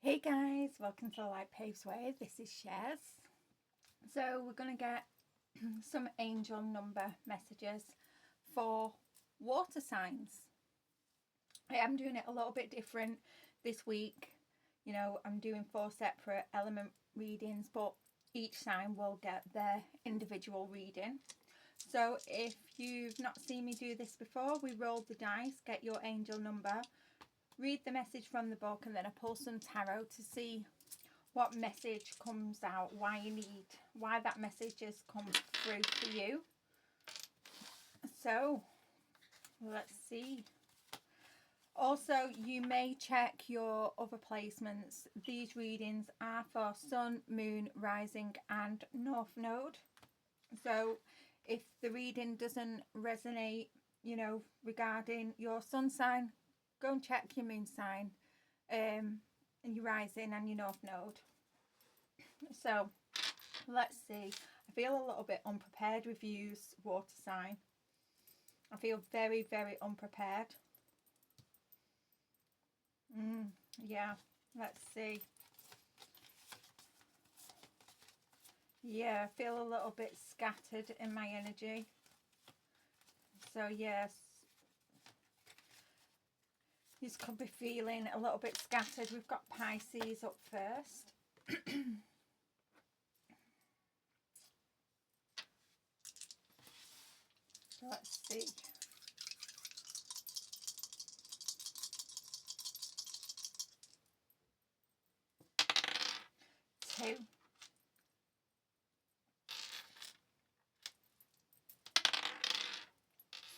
Hey guys, welcome to Light Paves Way. This is Shez. So we're going to get some angel number messages for water signs. I am doing it a little bit different this week. You know, I'm doing 4 separate element readings, but each sign will get their individual reading. So if you've not seen me do this before, we roll the dice, get your angel number, read the message from the book, and then I pull some tarot to see what message comes out, why that message has come through for you. So let's see. Also, you may check your other placements. These readings are for Sun, Moon, Rising and North Node. So if the reading doesn't resonate, you know, regarding your sun sign, go and check your moon sign, and your rising and your north node. So let's see. I feel a little bit unprepared with you's water sign. I feel very, very unprepared. Yeah, let's see. Yeah, I feel a little bit scattered in my energy. So yes, you could be feeling a little bit scattered. We've got Pisces up first. So let's see. Two.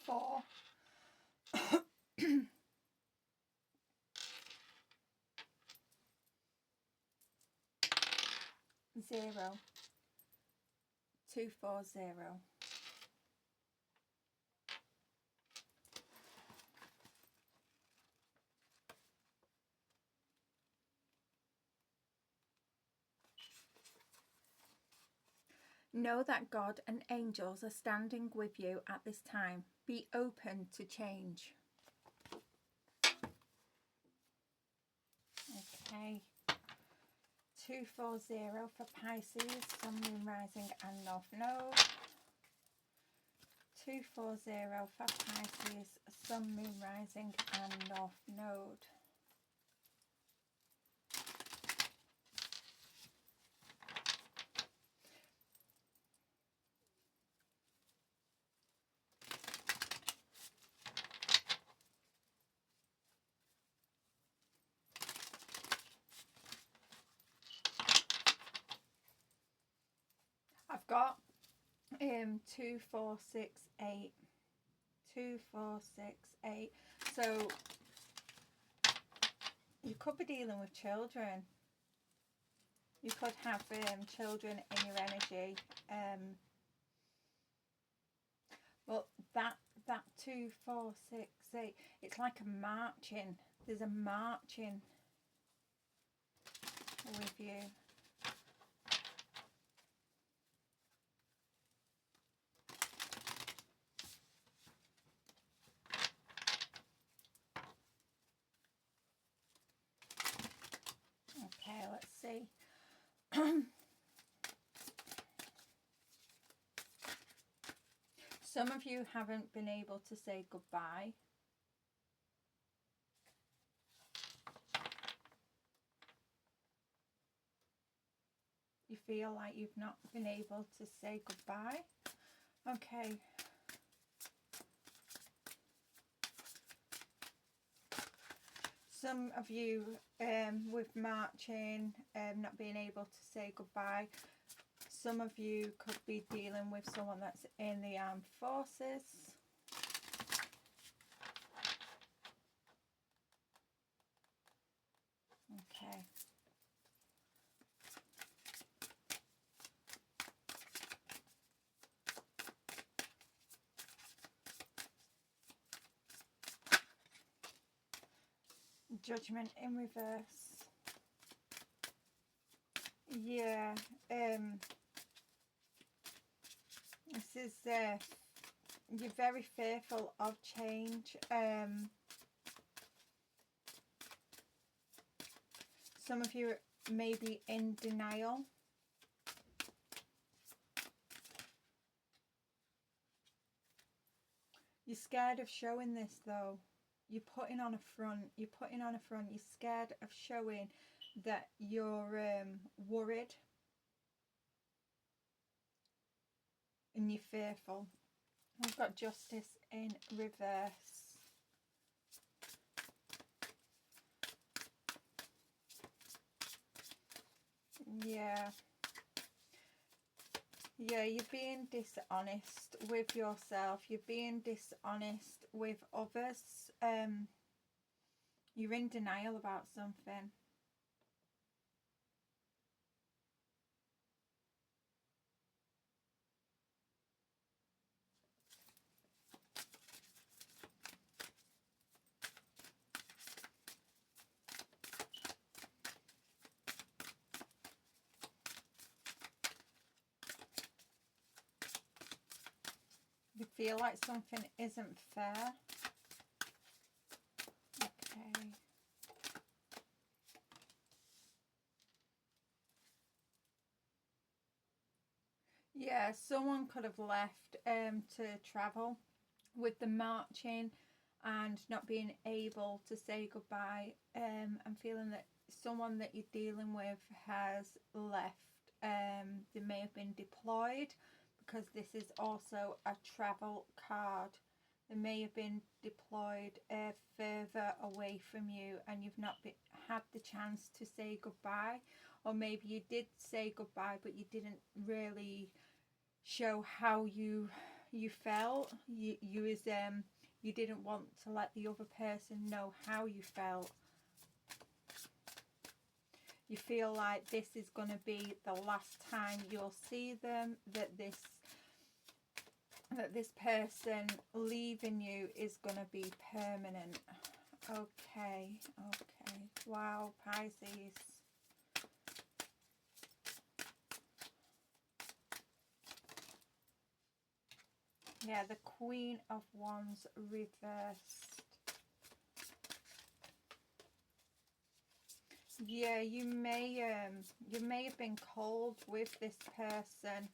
Four. 0. 240. Know that God and angels are standing with you at this time. Be open to change. Okay. 240 for Pisces, Sun, Moon, Rising and North Node. 240 for Pisces, Sun, Moon, Rising and North Node. I've got 2, 4, 6, 8. 2, 4, 6, 8. So you could be dealing with children. You could have children in your energy. Well, that 2, 4, 6, 8. It's like a marching. There's a marching with you. Okay, let's see. Some of you haven't been able to say goodbye. You feel like you've not been able to say goodbye. Okay. Some of you with marching, not being able to say goodbye. Some of you could be dealing with someone that's in the armed forces. Okay. Judgment in reverse. Yeah. This is you're very fearful of Some of you may be in denial. You're scared of showing this though. You're putting on a front. You're putting on a front. You're scared of showing that you're worried. And you're fearful. I've got Justice in reverse. Yeah. Yeah, you're being dishonest with yourself. You're being dishonest with others. You're in denial about something. You feel like something isn't fair. Okay. Yeah, someone could have left to travel. With the marching and not being able to say goodbye, I'm feeling that someone that you're dealing with has left. They may have been deployed, because this is also a travel card. They may have been deployed further away from you, and you've not had the chance to say goodbye. Or maybe you did say goodbye, but you didn't really show how you felt. You didn't want to let the other person know how you felt. You feel like this is going to be the last time you'll see them, that this person leaving you is going to be permanent. Okay. Wow, Pisces. Yeah, the Queen of Wands reversed. Yeah, you may have been cold with this person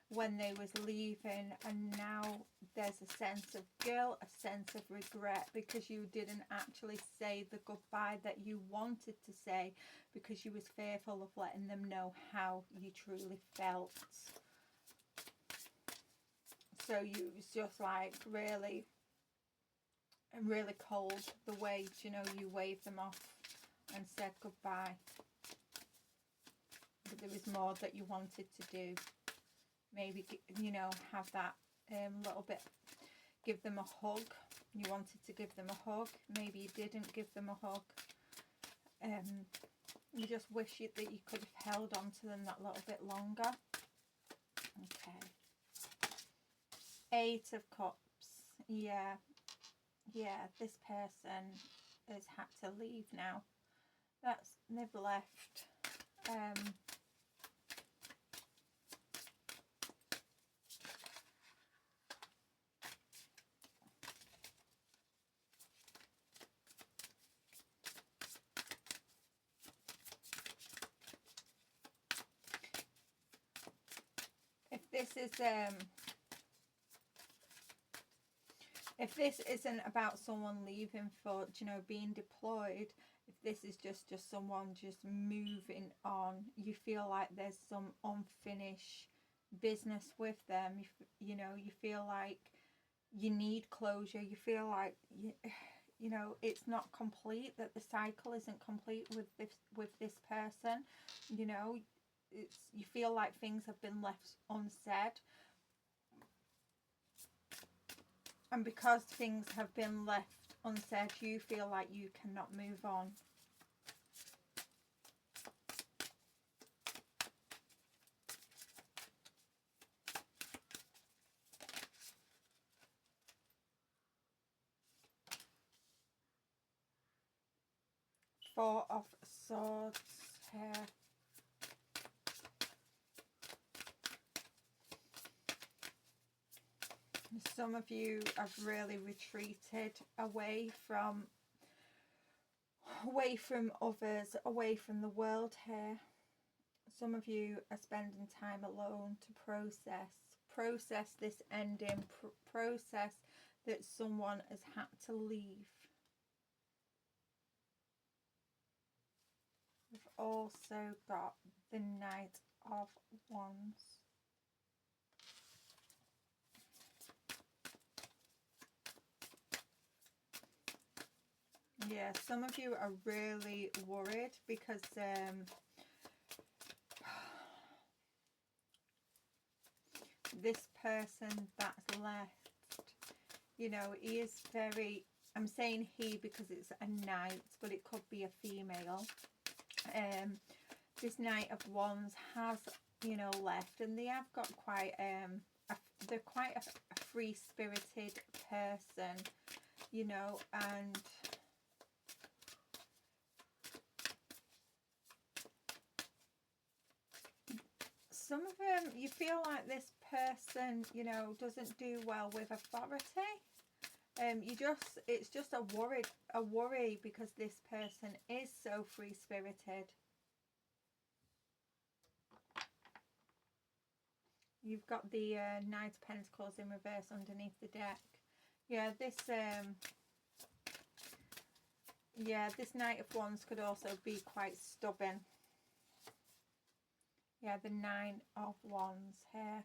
when they was leaving, and now there's a sense of guilt, a sense of regret, because you didn't actually say the goodbye that you wanted to say, because you was fearful of letting them know how you truly felt. So you was just like really cold the way, you know, you waved them off and said goodbye. But there was more that you wanted to do. Maybe, you know, have that little bit, give them a hug. You wanted to give them a hug. Maybe you didn't give them a hug. You just wish that you could have held on to them that little bit longer. Okay. 8 of Cups. Yeah, this person has had to leave now. They've left. If this isn't about someone leaving for, you know, being deployed, if this is just someone just moving on, you feel like there's some unfinished business with them. You know, you feel like you need closure. You feel like you know, it's not complete, that the cycle isn't complete with this person. You know, you feel like things have been left unsaid. And because things have been left unsaid, you feel like you cannot move on. Four of Swords here. Some of you have really retreated away from away from others, away from the world here. Some of you are spending time alone to process this ending, process that someone has had to leave. We've also got the Knight of Wands. Yeah, some of you are really worried because this person that's left, you know, he is very, I'm saying he because it's a knight, but it could be a female. This Knight of Wands has, you know, left, and they have got quite they're quite a free-spirited person, you know, and some of them, you feel like this person, you know, doesn't do well with authority. It's just a worry because this person is so free-spirited. You've got the Knight of Pentacles in reverse underneath the deck. Yeah, this Knight of Wands could also be quite stubborn. Yeah, the Nine of Wands here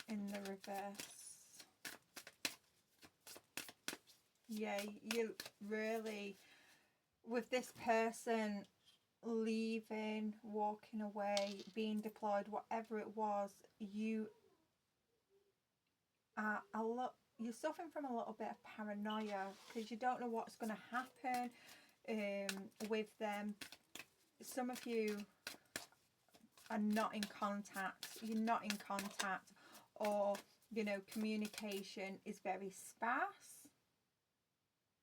in the reverse. Yeah, you really, with this person leaving, walking away, being deployed, whatever it was, you are you're suffering from a little bit of paranoia because you don't know what's going to happen with them. Some of you are not in contact, you're not in contact, or, you know, communication is very sparse.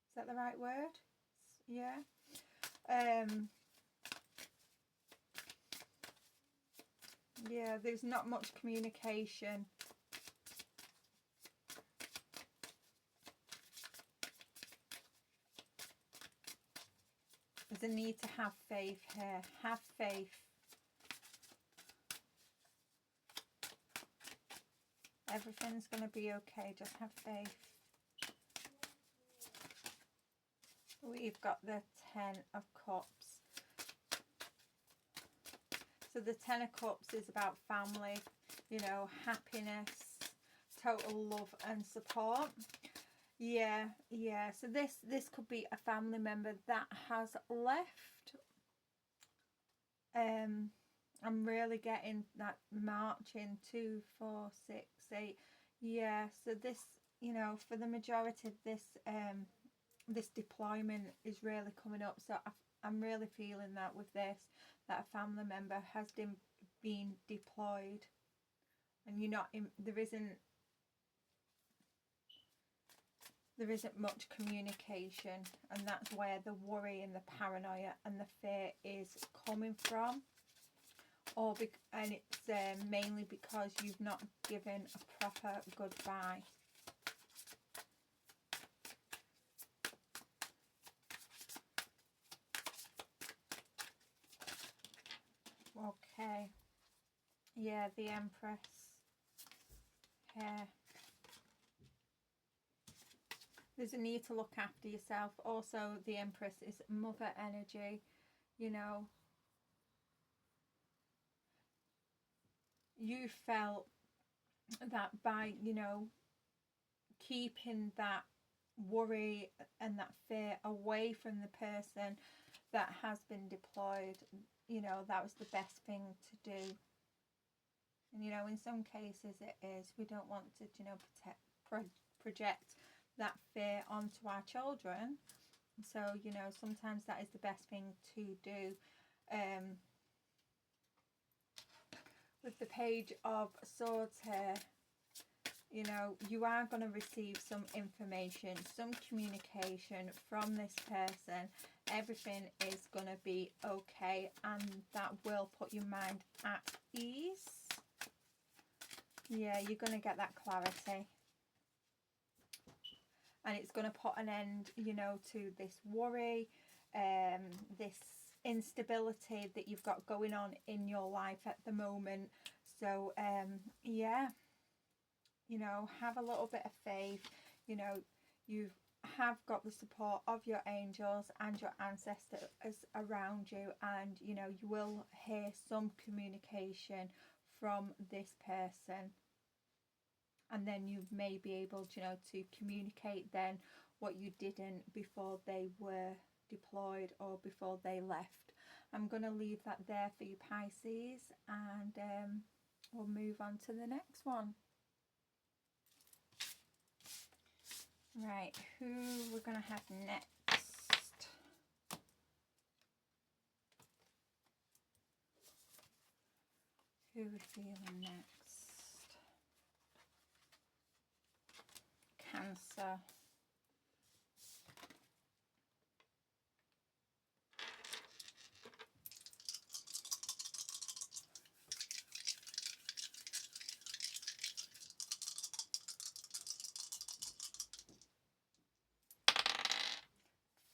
Is that the right word? Yeah. Yeah, there's not much communication. There's a need to have faith here. Have faith. Everything's going to be okay. Just have faith. We've got the Ten of Cups. So the Ten of Cups is about family, you know, happiness, total love and support. Yeah. So this could be a family member that has left. I'm really getting that marching 2, 4, 6, 8. Yeah. So this, you know, for the majority of this this deployment is really coming up. So I'm really feeling that with this, that a family member has been deployed, and you're not in, there isn't much communication, and that's where the worry and the paranoia and the fear is coming from. And it's mainly because you've not given a proper goodbye. Okay. Yeah, the Empress here. There's a need to look after yourself. Also, the Empress is mother energy, you know. You felt that by, you know, keeping that worry and that fear away from the person that has been deployed, you know, that was the best thing to do. And, you know, in some cases it is. We don't want to, you know, project that fear onto our children. So, you know, sometimes that is the best thing to do. With the Page of Swords here, you know, you are going to receive some information, some communication from this person. Everything is going to be okay, and that will put your mind at ease. Yeah, you're going to get that clarity. and it's going to put an end, you know, to this worry, this instability that you've got going on in your life at the moment. So yeah, you know, have a little bit of faith. You know, you have got the support of your angels and your ancestors around you, and you know, you will hear some communication from this person, and then you may be able to, you know, to communicate then what you didn't before they were deployed or before they left. I'm going to leave that there for you, Pisces, and we'll move on to the next one. Right, who we're going to have next? Who are we feeling next? Cancer.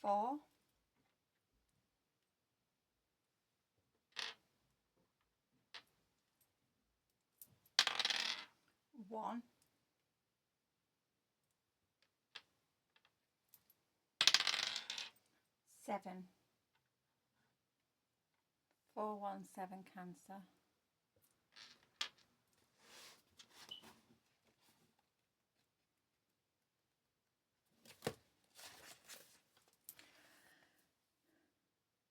Four. 1. 7. 417 Cancer.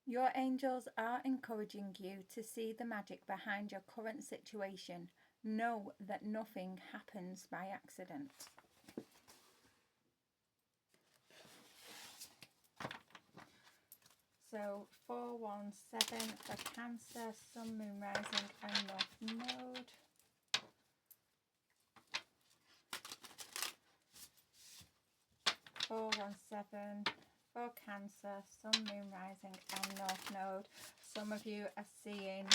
Your angels are encouraging you to see the magic behind your current situation. Know that nothing happens by accident. So 417 for Cancer, Sun, Moon, Rising and North Node. Four, 1, 7 for Cancer, Sun, Moon, Rising and North Node. Some of you are seeing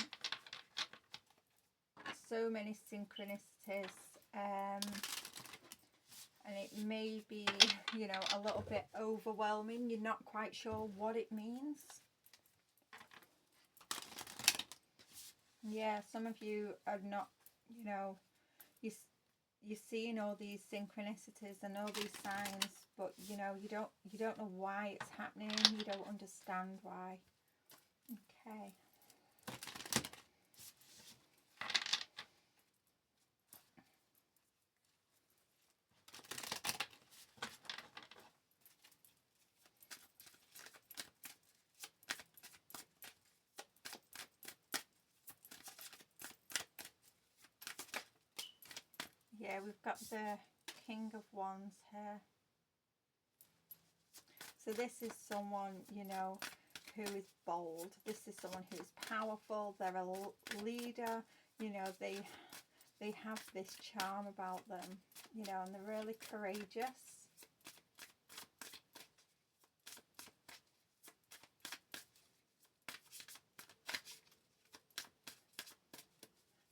so many synchronicities, and it may be, you know, a little bit overwhelming. You're not quite sure what it means. Yeah, some of you are not, you know, you're seeing all these synchronicities and all these signs, but you know, you don't know why it's happening. You don't understand why. Okay. Yeah, we've got the King of Wands here. So this is someone, you know, who is bold. This is someone who is powerful. They're a leader. You know, they have this charm about them, you know, and they're really courageous.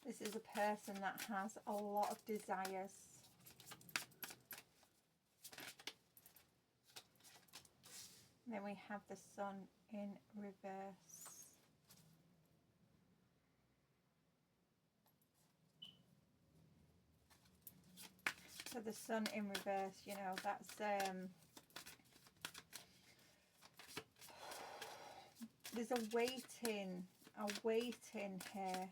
This is a person that has a lot of desires. Then we have the Sun in reverse. So the Sun in reverse, you know, that's there's a waiting here.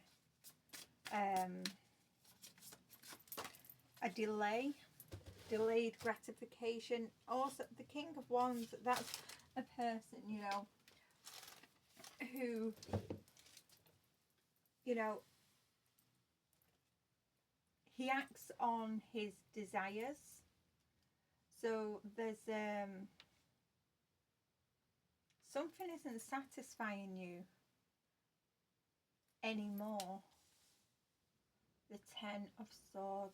A delayed gratification. Also, the King of Wands, that's a person, you know, who, you know, he acts on his desires. So there's something isn't satisfying you anymore. The Ten of Swords.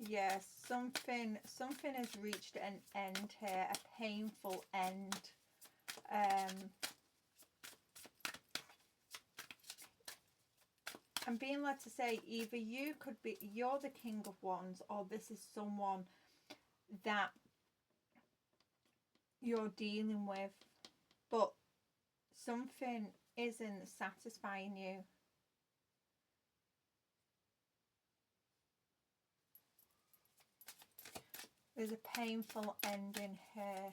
Yes, something has reached an end here, a painful end. I'm being led to say either you're the King of Wands, or this is someone that you're dealing with, but something isn't satisfying you. There's a painful ending here.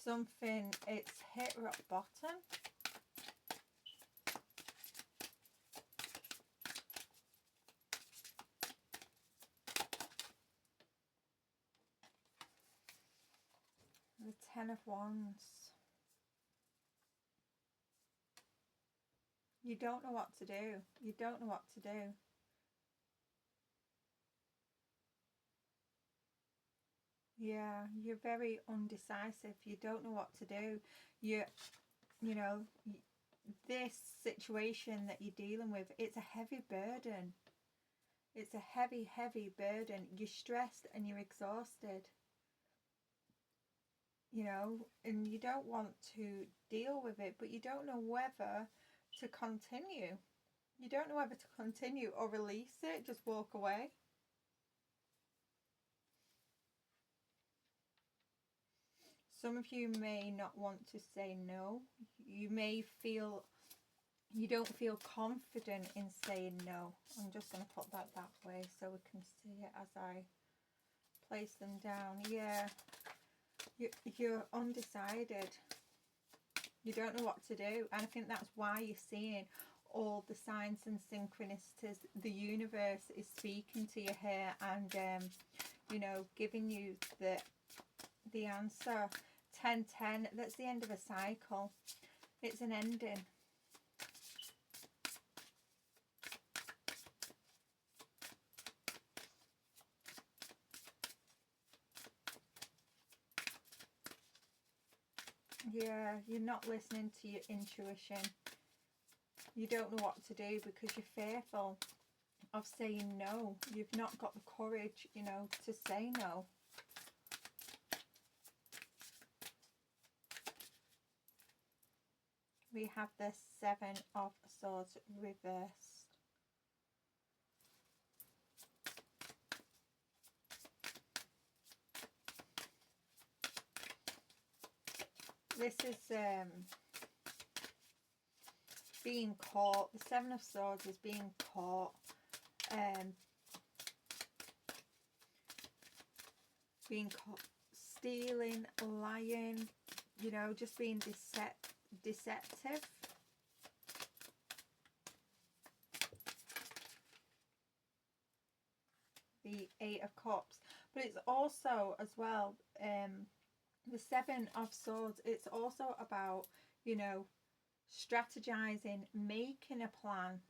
Something, it's hit rock bottom. The Ten of Wands. You don't know what to do. You don't know what to do. Yeah, you're very undecisive. You don't know what to do. You know, this situation that you're dealing with, it's a heavy burden. It's a heavy, heavy burden. You're stressed and you're exhausted. You know, and you don't want to deal with it, but you don't know whether to continue. You don't know whether to continue or release it, just walk away. Some of you may not want to say no. You may feel, you don't feel confident in saying no. I'm just going to put that way so we can see it as I place them down. Yeah, you're undecided. You don't know what to do. And I think that's why you're seeing all the signs and synchronicities. The universe is speaking to you here and, you know, giving you the answer. 10-10, that's the end of a cycle. It's an ending. Yeah, you're not listening to your intuition. You don't know what to do because you're fearful of saying no. You've not got the courage, you know, to say no. We have the Seven of Swords reversed. This is being caught. The Seven of Swords is being caught. Being caught stealing, lying, you know, just being deceptive. The Eight of Cups. But it's also as well, the Seven of Swords, it's also about, you know, strategizing, making a plan.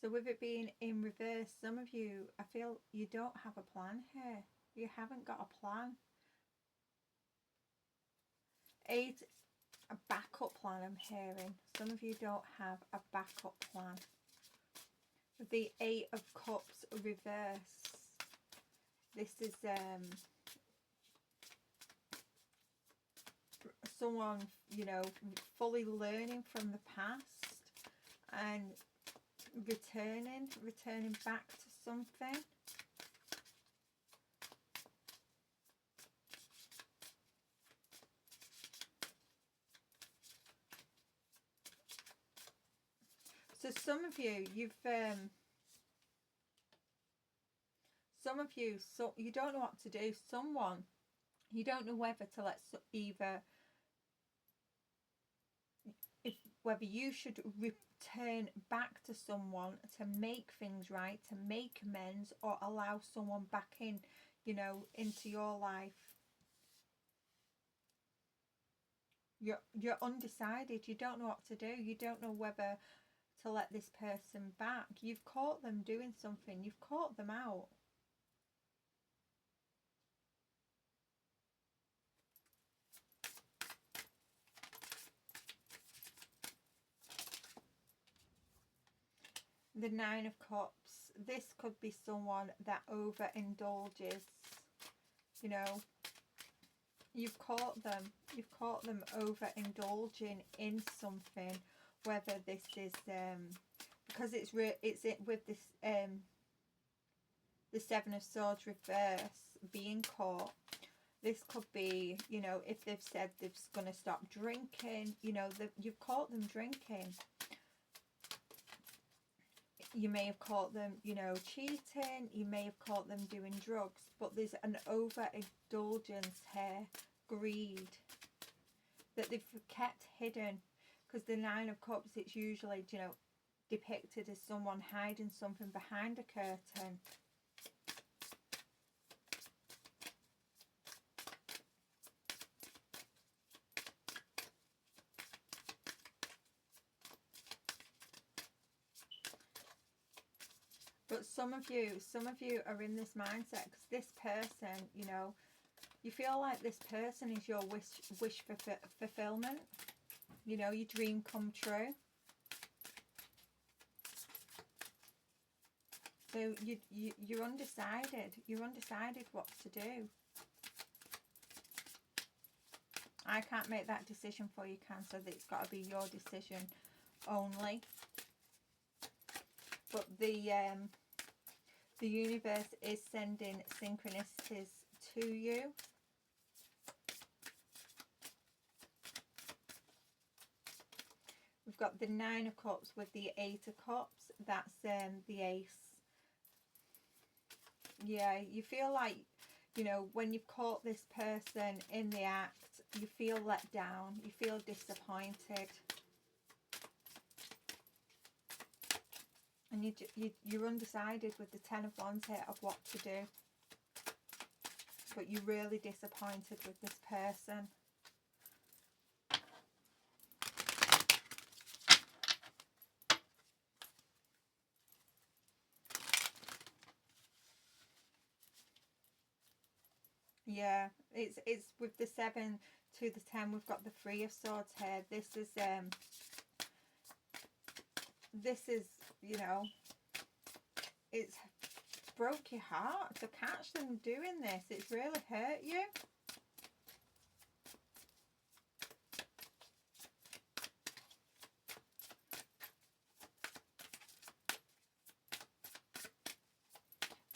So with it being in reverse, some of you, I feel you don't have a plan here. You haven't got a plan. Eight, a backup plan I'm hearing. Some of you don't have a backup plan. The Eight of Cups reverse. This is someone, you know, fully learning from the past and returning back to something. So some of you, so you don't know what to do. Someone, you don't know whether to let whether you should return back to someone to make things right, to make amends, or allow someone back in, you know, into your life. You're undecided. You don't know what to do. You don't know whether to let this person back. You've caught them doing something. You've caught them out. The Nine of Cups. This could be someone that overindulges. You know, you've caught them overindulging in something, whether this is because it's it with this the Seven of Swords reverse being caught. This could be, you know, if they've said they're going to stop drinking, you know, you've caught them drinking. You may have caught them, you know, cheating. You may have caught them doing drugs. But there's an overindulgence here, greed, that they've kept hidden. Because the Nine of Cups, it's usually, you know, depicted as someone hiding something behind a curtain. But some of you are in this mindset because this person, you know, you feel like this person is your wish fulfillment. You know, your dream come true. So you're undecided. You're undecided what to do. I can't make that decision for you, Cancer. It's got to be your decision only. But the universe is sending synchronicities to you. We've got the Nine of Cups with the Eight of Cups. That's the Ace. Yeah, you feel like, you know, when you've caught this person in the act, you feel let down. You feel disappointed. And you're undecided with the Ten of Wands here of what to do. But you're really disappointed with this person. Yeah, it's with the 7 to the 10. We've got the Three of Swords here. This is, you know, it's broke your heart to catch them doing this. It's really hurt you.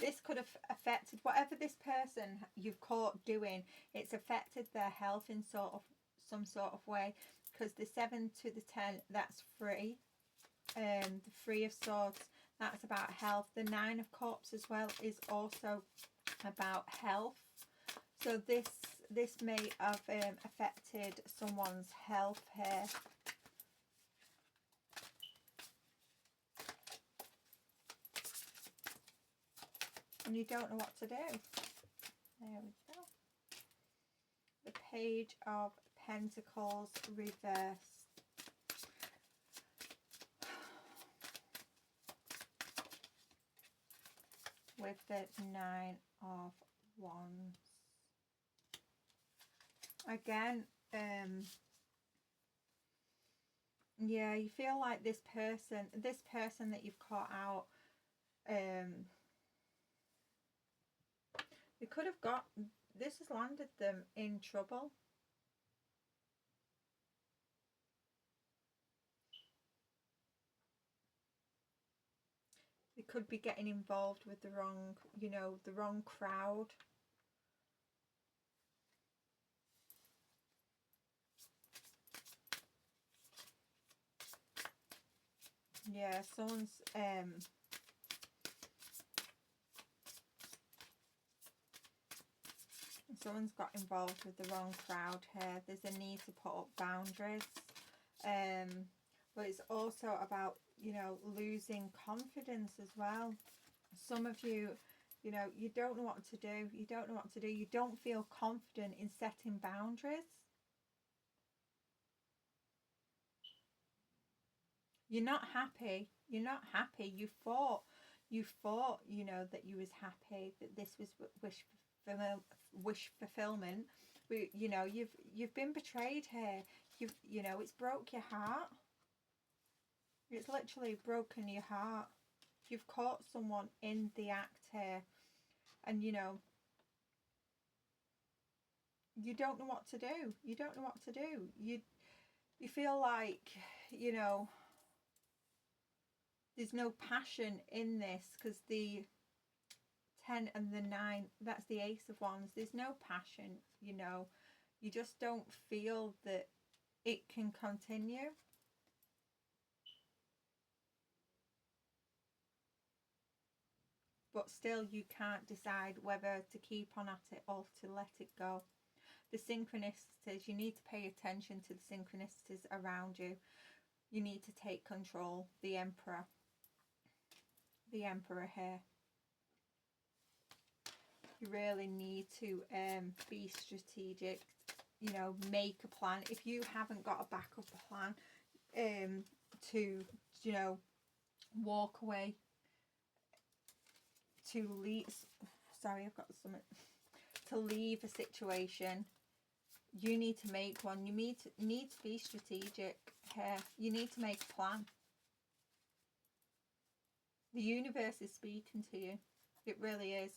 This could have affected whatever this person you've caught doing. It's affected their health in some sort of way. Because the 7 to the 10, that's free. The Three of Swords, that's about health. The Nine of Cups as well is also about health. So this may have affected someone's health here. And you don't know what to do. There we go. The Page of Pentacles reversed. With the Nine of Wands. Again, yeah, you feel like this person that you've caught out, they could have got, this has landed them in trouble. They could be getting involved with the wrong, you know, the wrong crowd. Yeah, someone's got involved with the wrong crowd here. There's a need to put up boundaries. But it's also about, you know, losing confidence as well. Some of you, you know, you don't know what to do. You don't know what to do. You don't feel confident in setting boundaries. You're not happy. You're not happy. You thought, you know, that you was happy, that this was wish fulfillment. But, you know, you've been betrayed here. You know, it's broke your heart. It's literally broken your heart. You've caught someone in the act here. And, you know, you don't know what to do. You don't know what to do. You feel like, you know, there's no passion in this, because the 10 and the 9, that's the Ace of Wands. There's no passion, you know. You just don't feel that it can continue. But still you can't decide whether to keep on at it or to let it go. The synchronicities, you need to pay attention to the synchronicities around you. You need to take control. The Emperor here. You really need to be strategic, you know, make a plan. If you haven't got a backup plan to, you know, walk away, to leave, sorry, I've got something, to leave a situation, you need to make one. You need to be strategic here. You need to make a plan. The universe is speaking to you. It really is.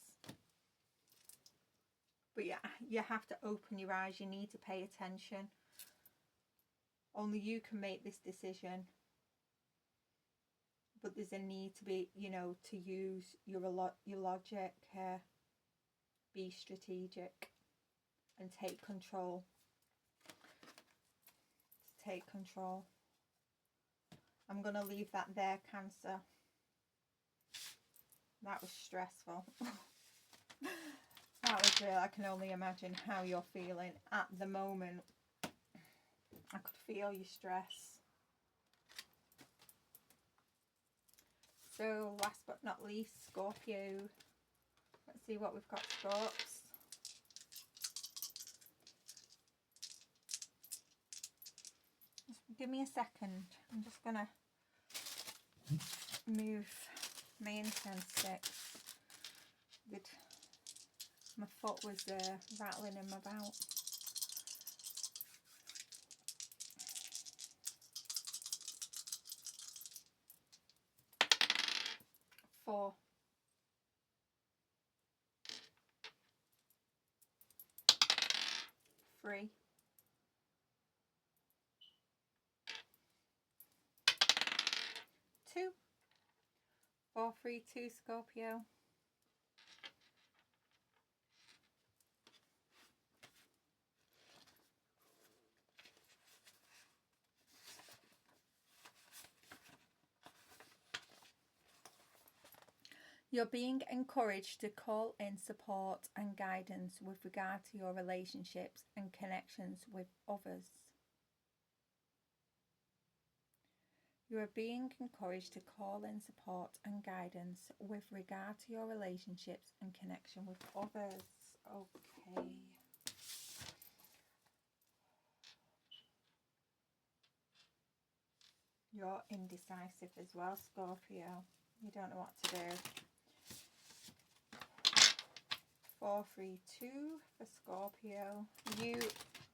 But yeah, you have to open your eyes. You need to pay attention. Only you can make this decision. But there's a need to be, you know, to use your logic here. Be strategic and take control. Take control. I'm going to leave that there, Cancer. That was stressful. That was real. I can only imagine how you're feeling at the moment. I could feel your stress. So last but not least, Scorpio. Let's see what we've got, Scorps. Just give me a second. I'm just going to move my incense sticks. My foot was rattling him about. Four. Three. Two. 4, 3, 2, Scorpio. You're being encouraged to call in support and guidance with regard to your relationships and connections with others. You are being encouraged to call in support and guidance with regard to your relationships and connection with others. Okay. You're indecisive as well, Scorpio. You don't know what to do. 4, 3, 2 for Scorpio.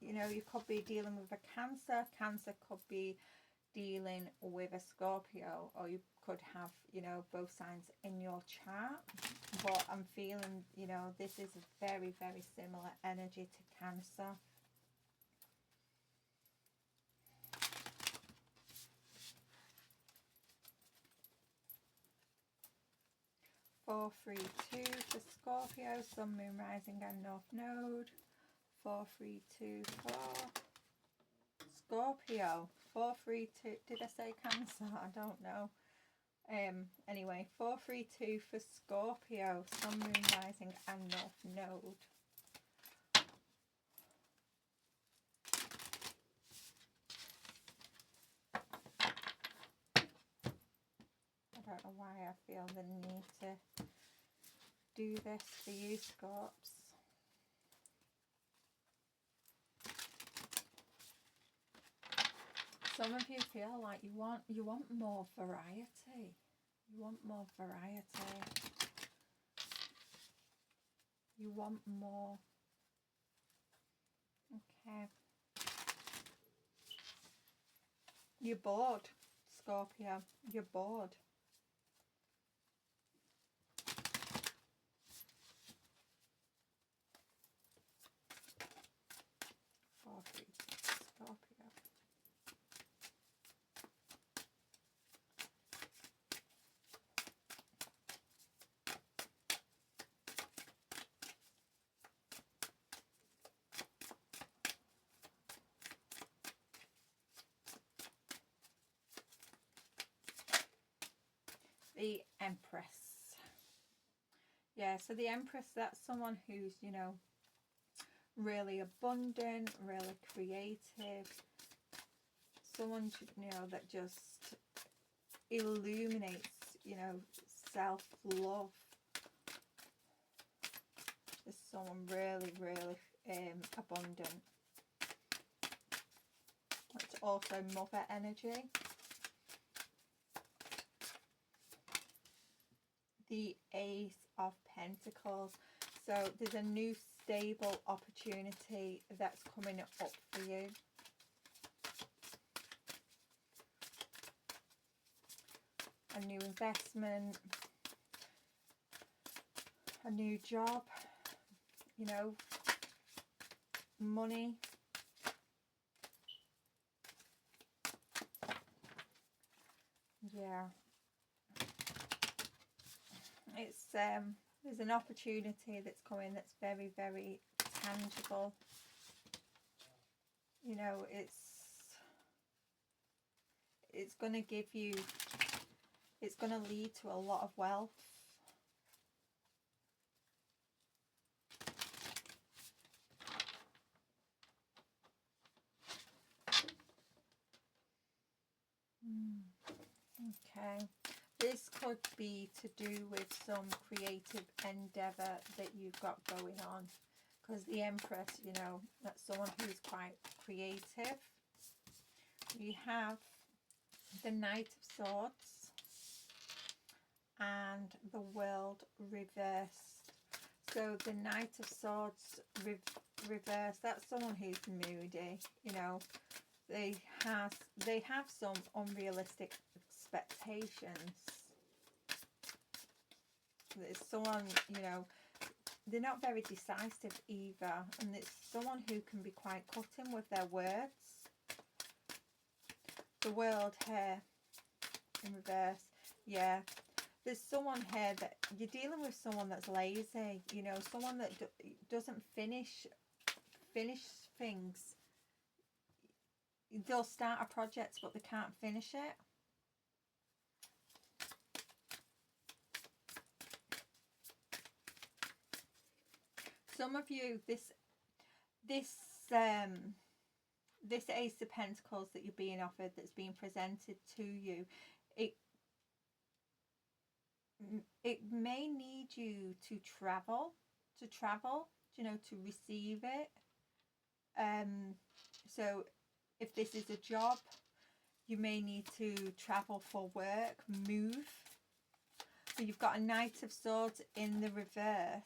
You know, you could be dealing with a Cancer. Cancer could be dealing with a Scorpio, or you could have, you know, both signs in your chart. But I'm feeling, you know, this is a very, very similar energy to Cancer. Four, 3, 2 for Scorpio, Sun, Moon, Rising and North Node. 4, 3, 2 for Scorpio. 4, 3, 2. Did I say Cancer? I don't know. Anyway, 4, 3, 2 for Scorpio, Sun, Moon, Rising and North Node. I don't know why I feel the need to do this for you, Scorps. Some of you feel like you want more variety. You want more variety. You want more. Okay. You're bored, Scorpio. You're bored. 4, 3, Scorpio. Empress. Yeah, so the Empress, that's someone who's, you know, really abundant, really creative. Someone, you know, that just illuminates, you know, self-love. There's someone really, really abundant. It's also mother energy. The Ace of Pentacles. So there's a new stable opportunity that's coming up for you. A new investment, a new job, you know, money. Yeah. It's there's an opportunity that's coming that's very, very tangible. You know, it's going to give you, it's going to lead to a lot of wealth. Okay. This could be to do with some creative endeavour that you've got going on. Because the Empress, you know, that's someone who's quite creative. We have the Knight of Swords and the World reversed. So the Knight of Swords reversed, that's someone who's moody, you know. They have some unrealistic expectations. There's someone, you know, they're not very decisive either, and it's someone who can be quite cutting with their words. The World here in reverse. Yeah, there's someone here that you're dealing with, someone that's lazy, you know, someone that doesn't finish things. They'll start a project but they can't finish it. Some of you, this Ace of Pentacles that you're being offered, that's being presented to you, it may need you to travel, you know, to receive it. So if this is a job, you may need to travel for work, move. So you've got a Knight of Swords in the reverse.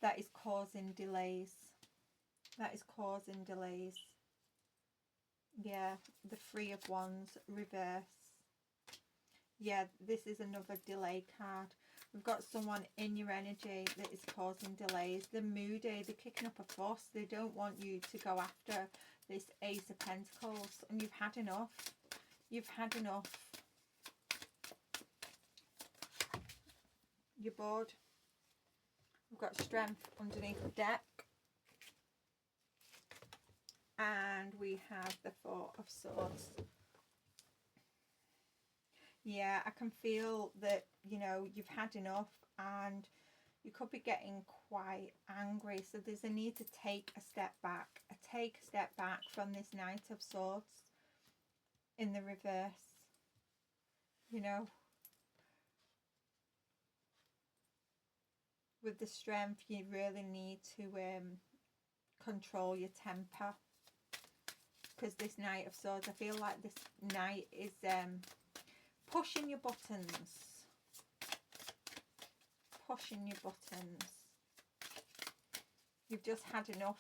That is causing delays. That is causing delays. Yeah, the Three of Wands reverse. Yeah, this is another delay card. We've got someone in your energy that is causing delays. They're moody, they're kicking up a fuss. They don't want you to go after this Ace of Pentacles. And you've had enough. You've had enough. You're bored. We've got Strength underneath the deck. And we have the Four of Swords. Yeah, I can feel that, you know, you've had enough and you could be getting quite angry. So there's a need to take a step back. Take a step back from this Knight of Swords in the reverse. You know, with the Strength, you really need to control your temper. Because this Knight of Swords, I feel like this Knight is pushing your buttons. Pushing your buttons. You've just had enough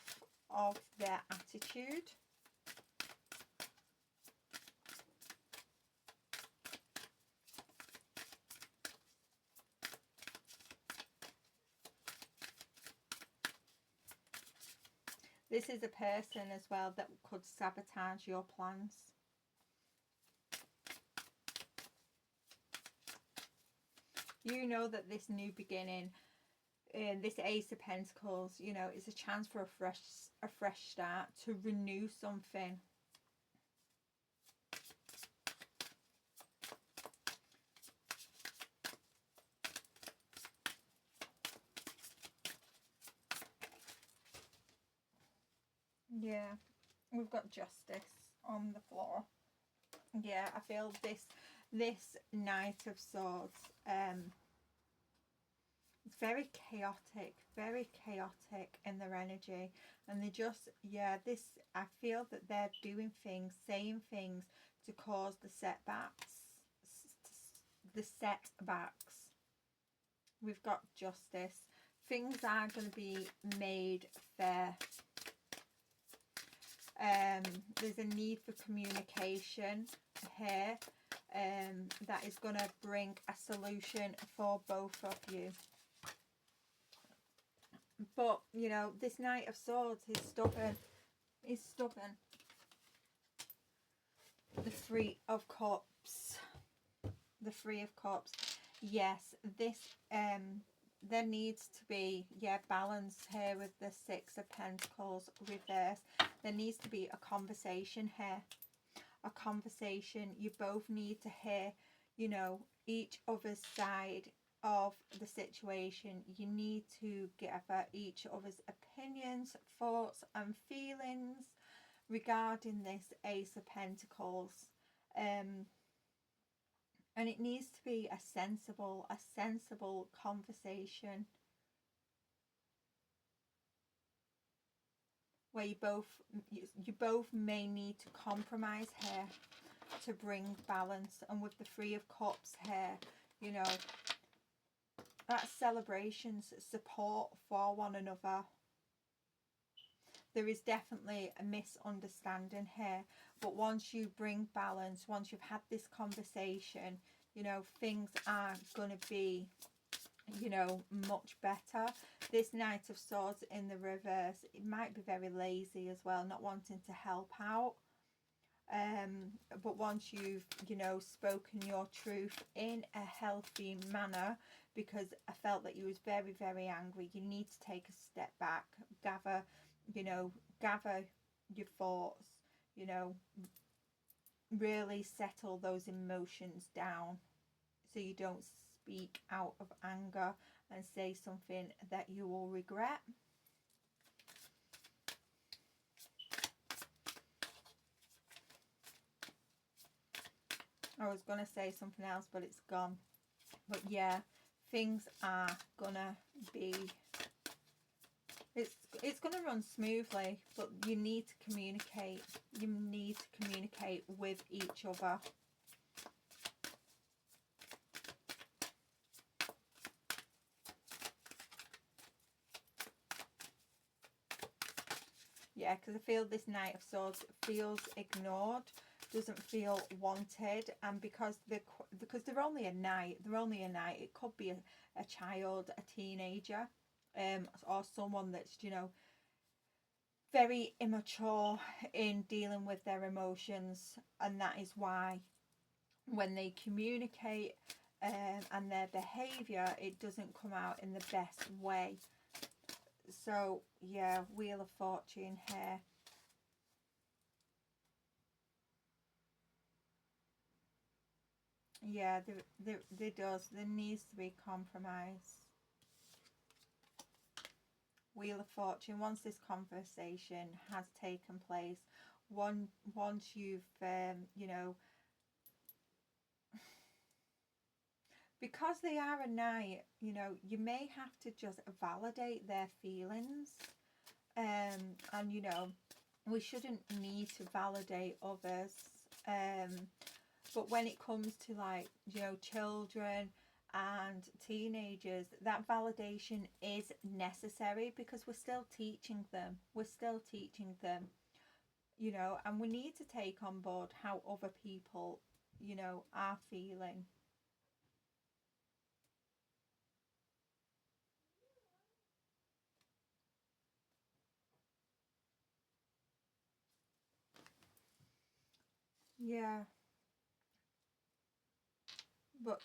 of their attitude. This is a person as well that could sabotage your plans. You know that this new beginning, this Ace of Pentacles, you know, is a chance for a fresh start, to renew something. Yeah, we've got justice on the floor. Yeah, I feel this Knight of Swords, it's very chaotic in their energy, and they just, yeah, this, I feel that they're doing things, saying things to cause the setbacks. We've got justice. Things are going to be made fair. There's a need for communication here, that is going to bring a solution for both of you. But, you know, this Knight of Swords is stubborn. He's stubborn. The Three of Cups. The Three of Cups. Yes, this, there needs to be, yeah, balance here with the Six of Pentacles reverse. There needs to be a conversation here. A conversation. You both need to hear, you know, each other's side of the situation. You need to gather each other's opinions, thoughts and feelings regarding this Ace of Pentacles. And it needs to be a sensible conversation where you both may need to compromise here to bring balance. And with the Three of Cups here, you know, that celebrations, support for one another. There is definitely a misunderstanding here, but once you bring balance, once you've had this conversation, you know, things are going to be, you know, much better. This Knight of Swords in the reverse, it might be very lazy as well, not wanting to help out. But once you've, you know, spoken your truth in a healthy manner, because I felt that you was very, very angry, you need to take a step back, gather your thoughts, you know, really settle those emotions down so you don't speak out of anger and say something that you will regret. I was going to say something else, but it's gone. But yeah, things are going to be... It's going to run smoothly, but you need to communicate. You need to communicate with each other. Yeah, because I feel this Knight of Swords feels ignored, doesn't feel wanted, and because they're only a knight, it could be a child, a teenager, or someone that's, you know, very immature in dealing with their emotions, and that is why when they communicate and their behaviour, it doesn't come out in the best way. So yeah, Wheel of Fortune here. Yeah, there needs to be compromise. Wheel of Fortune, once this conversation has taken place, once you've, you know, because they are a knight, you know, you may have to just validate their feelings. And, you know, we shouldn't need to validate others. But when it comes to, like, you know, children and teenagers, that validation is necessary because we're still teaching them. You know, and we need to take on board how other people, you know, are feeling. Yeah. But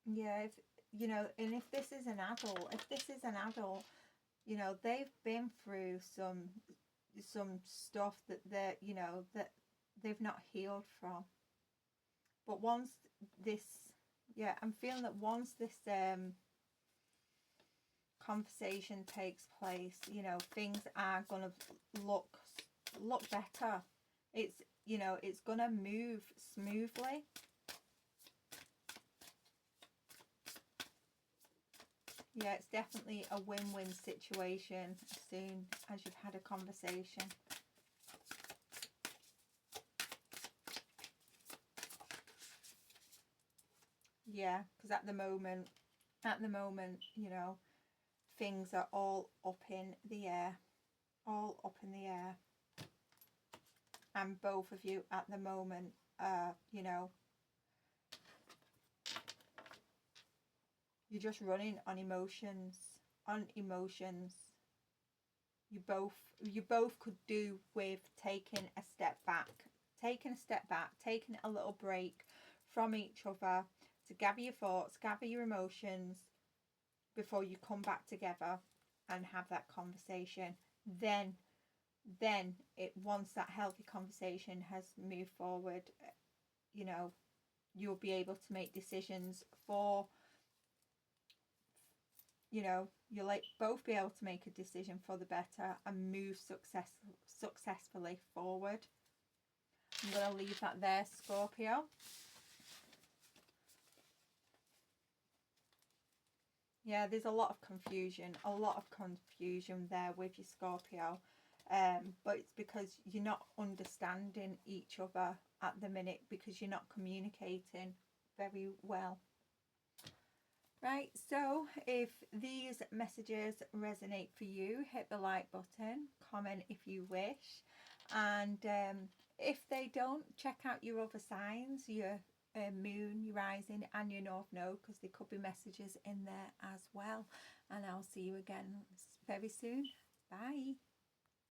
yeah, if, you know, and if this is an adult, you know, they've been through some stuff that they're, you know, that they've not healed from. But once this, yeah, I'm feeling that once this conversation takes place, you know, things are going to look better. It's, you know, it's going to move smoothly. Yeah, it's definitely a win-win situation as soon as you've had a conversation. Yeah, because at the moment, you know, things are all up in the air. All up in the air. And both of you at the moment, you know, you're just running on emotions. You both could do with taking a step back, taking a little break from each other to gather your thoughts, gather your emotions before you come back together and have that conversation. Then once that healthy conversation has moved forward, you know, you'll be able to make decisions for, you know, you'll like both be able to make a decision for the better and move successfully forward. I'm going to leave that there, Scorpio. Yeah, there's a lot of confusion there with your Scorpio. But it's because you're not understanding each other at the minute, because you're not communicating very well. Right, so if these messages resonate for you, hit the like button, comment if you wish, and if they don't, check out your other signs, your moon, your rising and your north node, because there could be messages in there as well. And I'll see you again very soon. Bye.